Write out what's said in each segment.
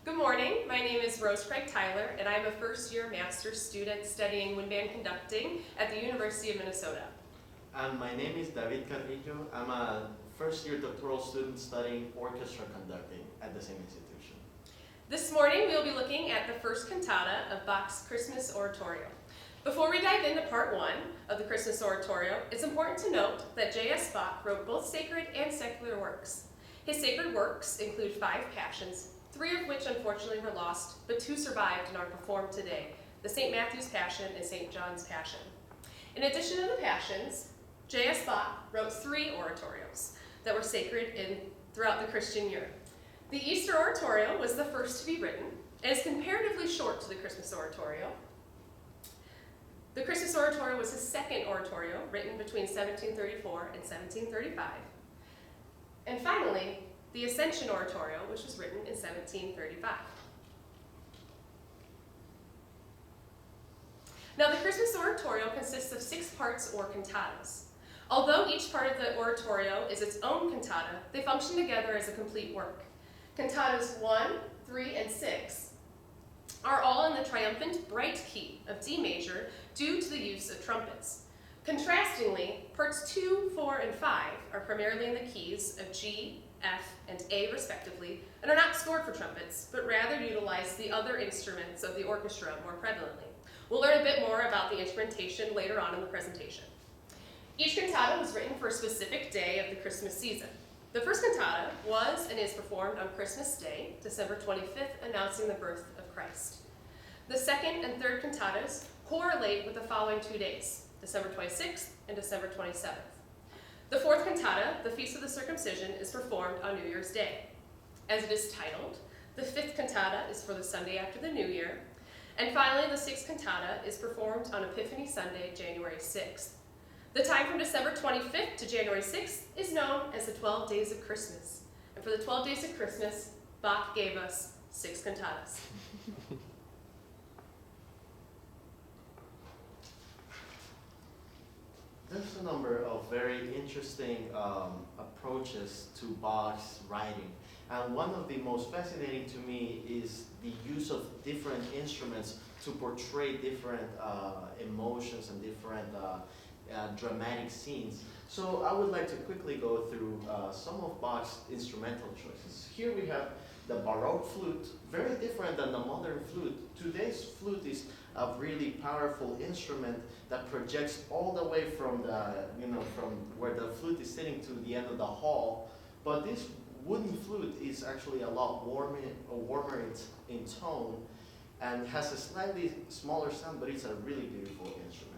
Good morning, my name is Rose Craig Tyler, and I'm a first-year master's student studying wind band conducting at the University of Minnesota. And my name is David Carrillo. I'm a first-year doctoral student studying orchestra conducting at the same institution. This morning we will be looking at the first cantata of Bach's Christmas Oratorio. Before we dive into part one of the Christmas Oratorio, it's important to note that J.S. Bach wrote both sacred and secular works. His sacred works include 5 passions, 3 of which unfortunately were lost, but 2 survived and are performed today, the St. Matthew's Passion and St. John's Passion. In addition to the passions, J.S. Bach wrote 3 oratorios that were sacred throughout the Christian year. The Easter Oratorio was the first to be written and is comparatively short to the Christmas Oratorio. The Christmas Oratorio was his second oratorio, written between 1734 and 1735. And finally, the Ascension Oratorio, which was written in 1735. Now, the Christmas Oratorio consists of 6 parts or cantatas. Although each part of the oratorio is its own cantata, they function together as a complete work. Cantatas 1, 3, and 6 are all in the triumphant bright key of D major due to the use of trumpets. Contrastingly, parts 2, 4, and 5 are primarily in the keys of G, F, and A respectively, and are not scored for trumpets, but rather utilize the other instruments of the orchestra more prevalently. We'll learn a bit more about the instrumentation later on in the presentation. Each cantata was written for a specific day of the Christmas season. The first cantata was and is performed on Christmas Day, December 25th, announcing the birth of Christ. The second and third cantatas correlate with the following 2 days, December 26th and December 27th. The fourth cantata, the Feast of the Circumcision, is performed on New Year's Day. As it is titled, the fifth cantata is for the Sunday after the New Year, and finally the sixth cantata is performed on Epiphany Sunday, January 6th. The time from December 25th to January 6th is known as the 12 Days of Christmas. And for the 12 Days of Christmas, Bach gave us 6 cantatas. There's a number of very interesting approaches to Bach's writing. And one of the most fascinating to me is the use of different instruments to portray different emotions and different dramatic scenes. So I would like to quickly go through some of Bach's instrumental choices. Here we have the Baroque flute, very different than the modern flute. Today's flute is a really powerful instrument that projects all the way from from where the flute is sitting to the end of the hall. But this wooden flute is actually a lot warmer in tone and has a slightly smaller sound, but it's a really beautiful instrument.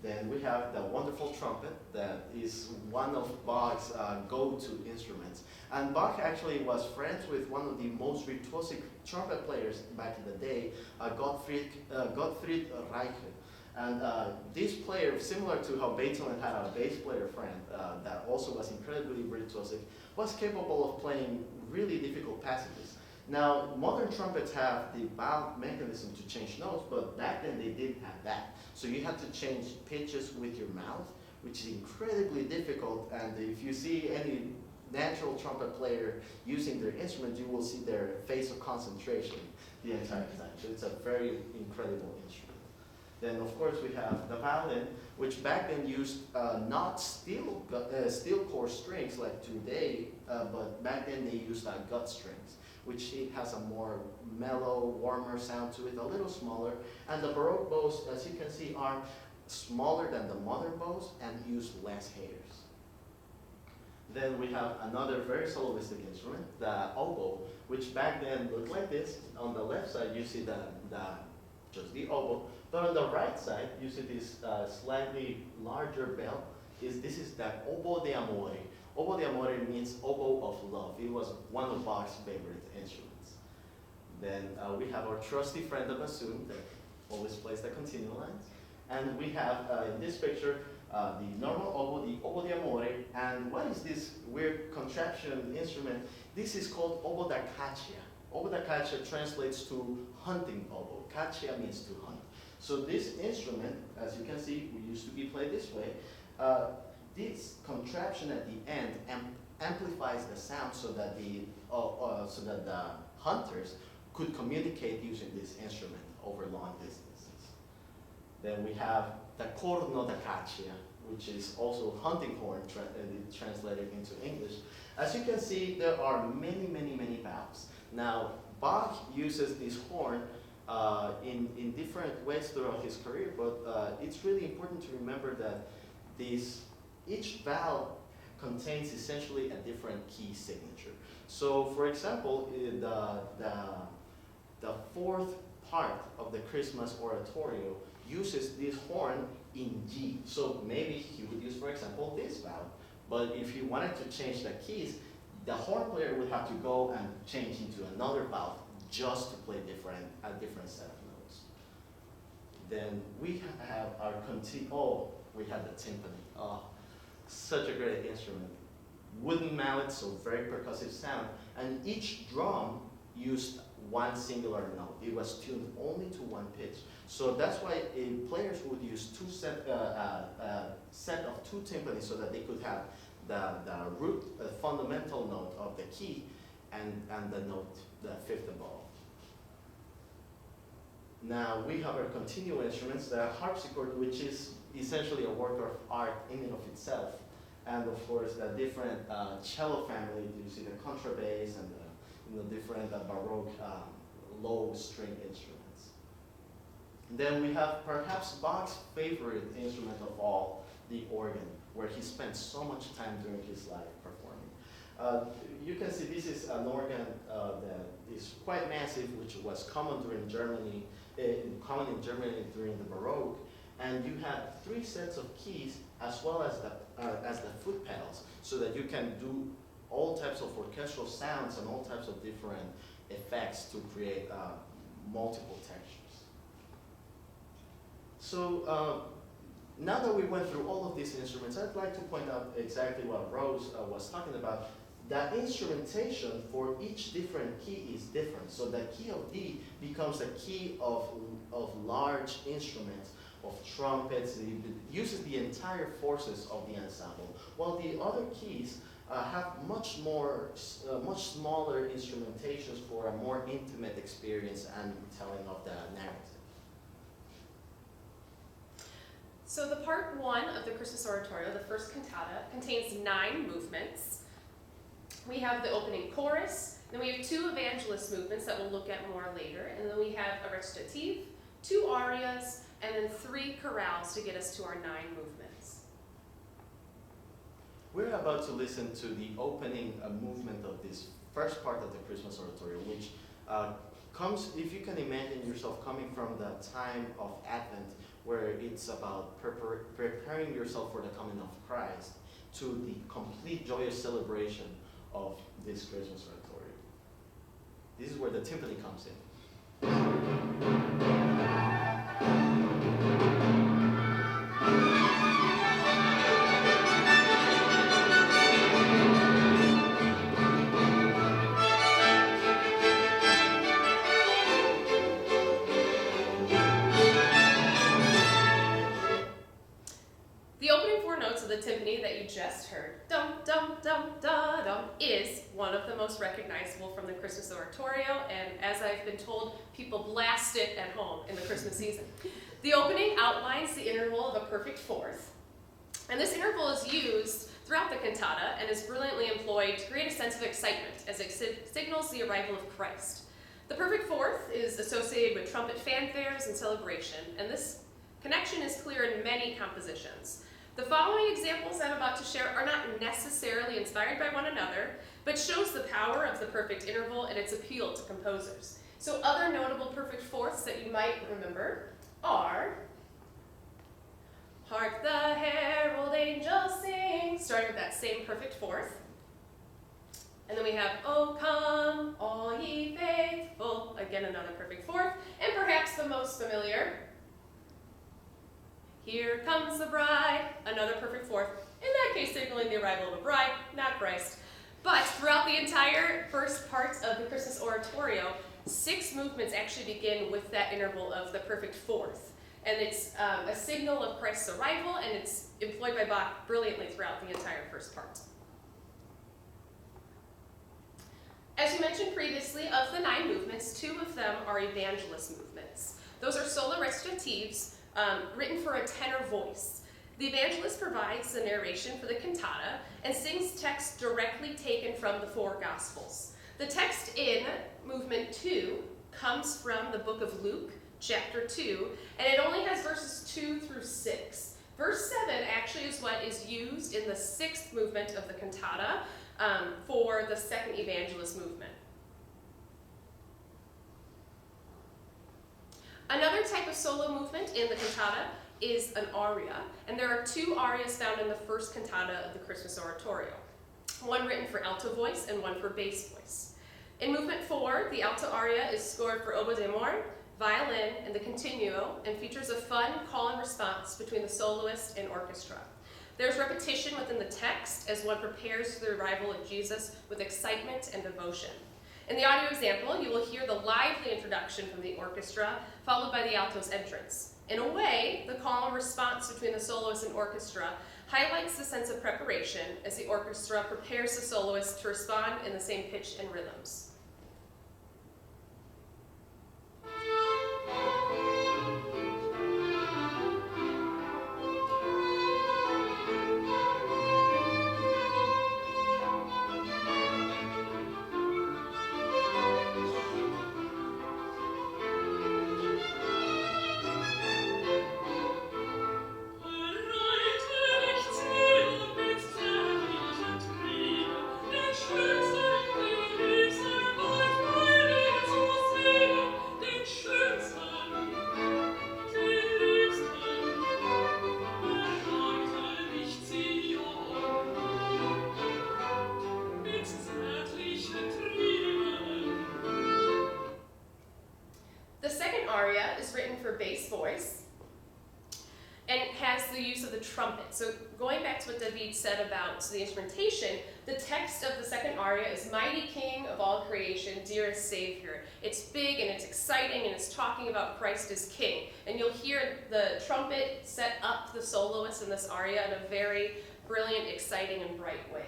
Then we have the wonderful trumpet that is one of Bach's go-to instruments. And Bach actually was friends with one of the most virtuosic trumpet players back in the day, Gottfried Reiche. And this player, similar to how Beethoven had a bass player friend that also was incredibly virtuosic, was capable of playing really difficult passages. Now, modern trumpets have the valve mechanism to change notes, but back then they didn't have that. So you had to change pitches with your mouth, which is incredibly difficult. And if you see any natural trumpet player using their instrument, you will see their face of concentration the entire time. So it's a very incredible instrument. Then, of course, we have the violin, which back then used not steel core strings like today, but back then they used gut strings, which it has a more mellow, warmer sound to it, a little smaller. And the Baroque bows, as you can see, are smaller than the modern bows and use less hairs. Then we have another very soloistic instrument, the oboe, which back then looked like this. On the left side, you see just the oboe, but on the right side, you see this slightly larger bell. This is the oboe de amore. Oboe de amore means oboe of love. It was one of Bach's favorite instruments. Then we have our trusty friend the bassoon that always plays the continuo lines. And we have in this picture the normal oboe, the oboe de amore. And what is this weird contraption instrument? This is called oboe da caccia. Oboe da caccia translates to hunting oboe. Caccia means to hunt. So this instrument, as you can see, we used to be played this way. This contraption at the end amplifies the sound so that the hunters could communicate using this instrument over long distances. Then we have the corno da caccia, which is also hunting horn translated into English. As you can see, there are many, many, many valves. Now, Bach uses this horn in different ways throughout his career, but it's really important to remember that each valve contains essentially a different key signature. So, for example, the fourth part of the Christmas Oratorio uses this horn in G. So maybe he would use, for example, this valve. But if he wanted to change the keys, the horn player would have to go and change into another valve just to play a different set of notes. Then we have our we have the timpani. Oh, such a great instrument. Wooden mallet, so very percussive sound. And each drum used one singular note. It was tuned only to one pitch. So that's why players would use set of two timpanis so that they could have the root, fundamental note of the key and the note, the fifth above. Now we have our continual instruments, the harpsichord, which is essentially a work of art in and of itself. And of course the different cello family, you see the contrabass and the different Baroque low string instruments. Then we have perhaps Bach's favorite instrument of all, the organ, where he spent so much time during his life performing. You can see this is an organ that is quite massive, which was common in Germany during the Baroque. And you have 3 sets of keys as well as the foot pedals, so that you can do all types of orchestral sounds and all types of different effects to create multiple textures. So now that we went through all of these instruments, I'd like to point out exactly what Rose was talking about. That instrumentation for each different key is different. So the key of D becomes a key of large instruments, of trumpets. It uses the entire forces of the ensemble, while the other keys have much smaller instrumentations for a more intimate experience and telling of the narrative. So the part 1 of the Christmas Oratorio, the first cantata, contains 9 movements. We have the opening chorus, then we have 2 evangelist movements that we'll look at more later, and then we have a recitative, 2 arias, and then 3 chorales to get us to our 9 movements. We're about to listen to the opening movement of this first part of the Christmas Oratorio, which comes, if you can imagine yourself coming from the time of Advent, where it's about preparing yourself for the coming of Christ, to the complete joyous celebration of this Christmas Oratorio. This is where the timpani comes in. The opening 4 notes of the timpani that you just heard, dum, dum, dum, da, dum, is one of the most recognizable from the Christmas Oratorio, and as I've been told, people blast it at home in the Christmas season. The opening outlines the interval of a perfect fourth, and this interval is used throughout the cantata and is brilliantly employed to create a sense of excitement as it signals the arrival of Christ. The perfect fourth is associated with trumpet fanfares and celebration, and this connection is clear in many compositions. The following examples I'm about to share are not necessarily inspired by one another, but shows the power of the perfect interval and its appeal to composers. So other notable perfect fourths that you might remember are Hark the herald angels sing, starting with that same perfect fourth. And then we have O come, all ye faithful, again another perfect fourth, and perhaps the most familiar, Here comes the bride, another perfect fourth, in that case signaling the arrival of a bride, not Christ. But throughout the entire first part of the Christmas Oratorio, 6 movements actually begin with that interval of the perfect fourth. And it's a signal of Christ's arrival, and it's employed by Bach brilliantly throughout the entire first part. As you mentioned previously, of the 9 movements, movements, two of them are evangelist movements. Those are solo recitatives written for a tenor voice. The evangelist provides the narration for the cantata and sings texts directly taken from the four Gospels. The text in movement 2 comes from the book of Luke, chapter 2, and it only has verses 2 through 6. Verse 7 actually is what is used in the 6th movement of the cantata for the second evangelist movement. Another type of solo movement in the cantata is an aria, and there are two arias found in the first cantata of the Christmas Oratorio, one written for alto voice and one for bass voice. In movement 4, the alto aria is scored for oboe d'amore, violin, and the continuo, and features a fun call and response between the soloist and orchestra. There's repetition within the text as one prepares for the arrival of Jesus with excitement and devotion. In the audio example, you will hear the lively introduction from the orchestra, followed by the alto's entrance. In a way, the call and response between the soloist and orchestra highlights the sense of preparation as the orchestra prepares the soloist to respond in the same pitch and rhythms. The second aria is written for bass voice and has the use of the trumpet. So going back to what David said about the instrumentation, the text of the second aria is "Mighty King of all creation, dearest Savior." It's big and it's exciting and it's talking about Christ as King. And you'll hear the trumpet set up the soloist in this aria in a very brilliant, exciting, and bright way.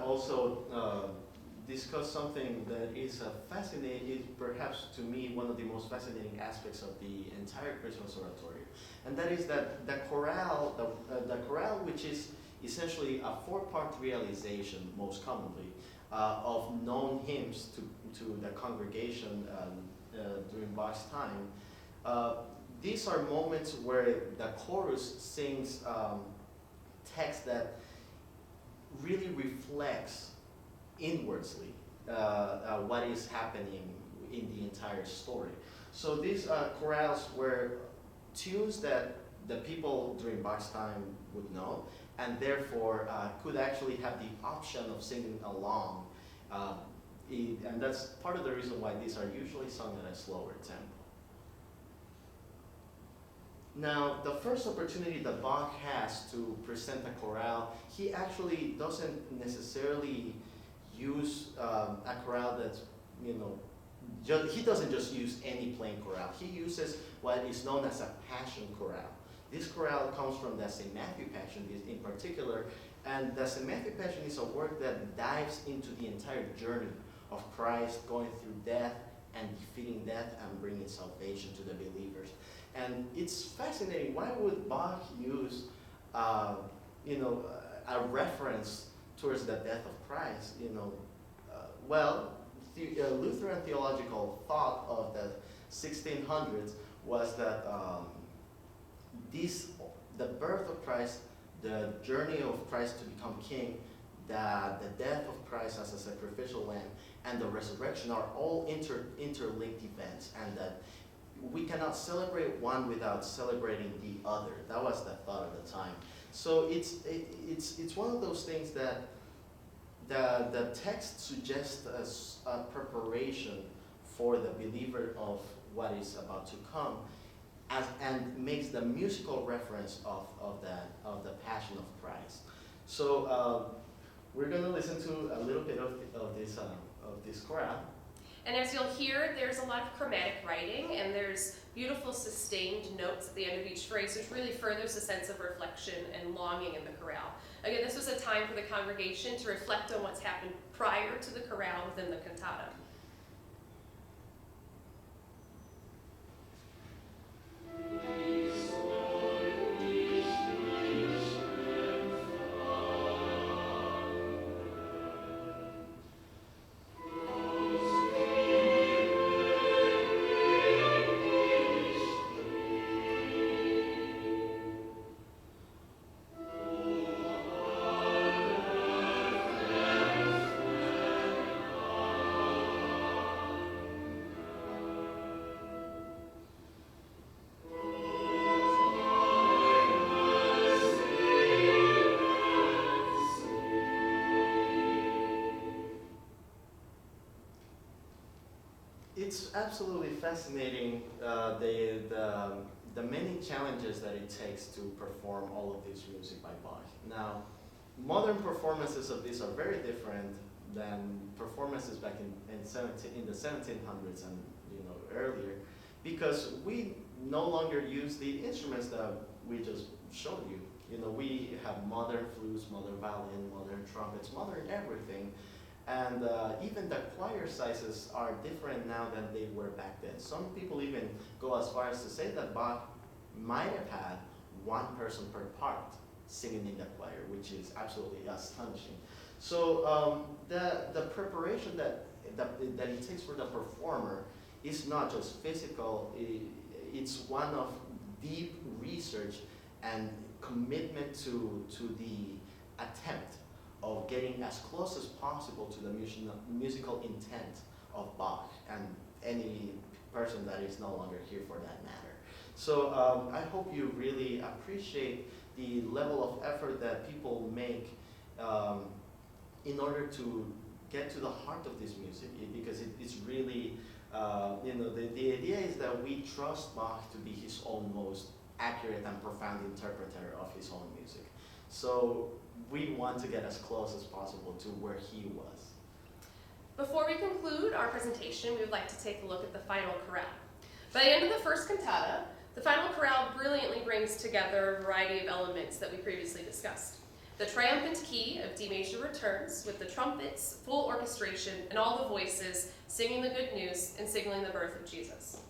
Also discuss something that is fascinating, perhaps to me one of the most fascinating aspects of the entire Christmas oratorio, and that is that the chorale, which is essentially a four-part realization, most commonly, of known hymns to the congregation during Bach's time. These are moments where the chorus sings text that really reflects inwardsly what is happening in the entire story. So these chorales were tunes that the people during Bach's time would know, and therefore could actually have the option of singing along. And that's part of the reason why these are usually sung at a slower tempo. Now, the first opportunity that Bach has to present a chorale, he actually doesn't necessarily use a chorale that's, he doesn't just use any plain chorale. He uses what is known as a passion chorale. This chorale comes from the St. Matthew Passion in particular, and the St. Matthew Passion is a work that dives into the entire journey of Christ going through death and defeating death and bringing salvation to the believers. And it's fascinating. Why would Bach use, a reference towards the death of Christ? Lutheran theological thought of the 1600s was that the birth of Christ, the journey of Christ to become king, the death of Christ as a sacrificial lamb, and the resurrection are all interlinked events, and that we cannot celebrate one without celebrating the other. That was the thought at the time. So it's one of those things that the text suggests a preparation for the believer of what is about to come, and makes the musical reference of the Passion of Christ. So we're going to listen to a little bit of this chorale. And as you'll hear, there's a lot of chromatic writing, and there's beautiful sustained notes at the end of each phrase, which really furthers a sense of reflection and longing in the chorale. Again, this was a time for the congregation to reflect on what's happened prior to the chorale within the cantata. It's absolutely fascinating, the many challenges that it takes to perform all of this music by Bach. Now, modern performances of this are very different than performances back in the 1700s and earlier, because we no longer use the instruments that we just showed you. We have modern flutes, modern violin, modern trumpets, modern everything. And even the choir sizes are different now than they were back then. Some people even go as far as to say that Bach might have had one person per part singing in the choir, which is absolutely astonishing. So the preparation that it takes for the performer is not just physical, it's one of deep research and commitment to the attempt of getting as close as possible to the musical intent of Bach and any person that is no longer here for that matter. So I hope you really appreciate the level of effort that people make in order to get to the heart of this music, because it's really, the idea is that we trust Bach to be his own most accurate and profound interpreter of his own music. So we want to get as close as possible to where he was. Before we conclude our presentation, we would like to take a look at the final chorale. By the end of the first cantata, the final chorale brilliantly brings together a variety of elements that we previously discussed. The triumphant key of D major returns with the trumpets, full orchestration, and all the voices singing the good news and signaling the birth of Jesus.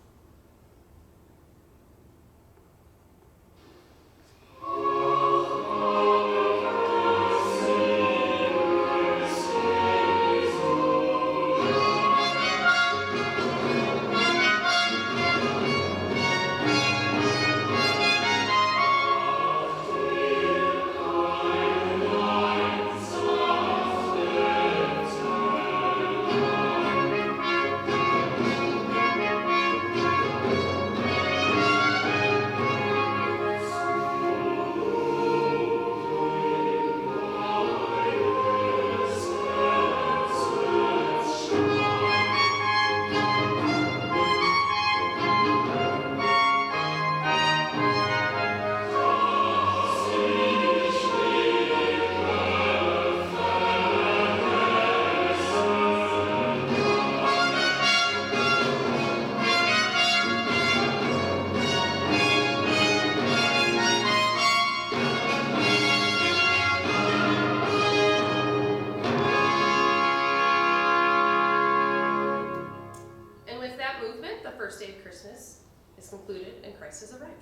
First day of Christmas is concluded and Christ has arrived.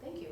Thank you.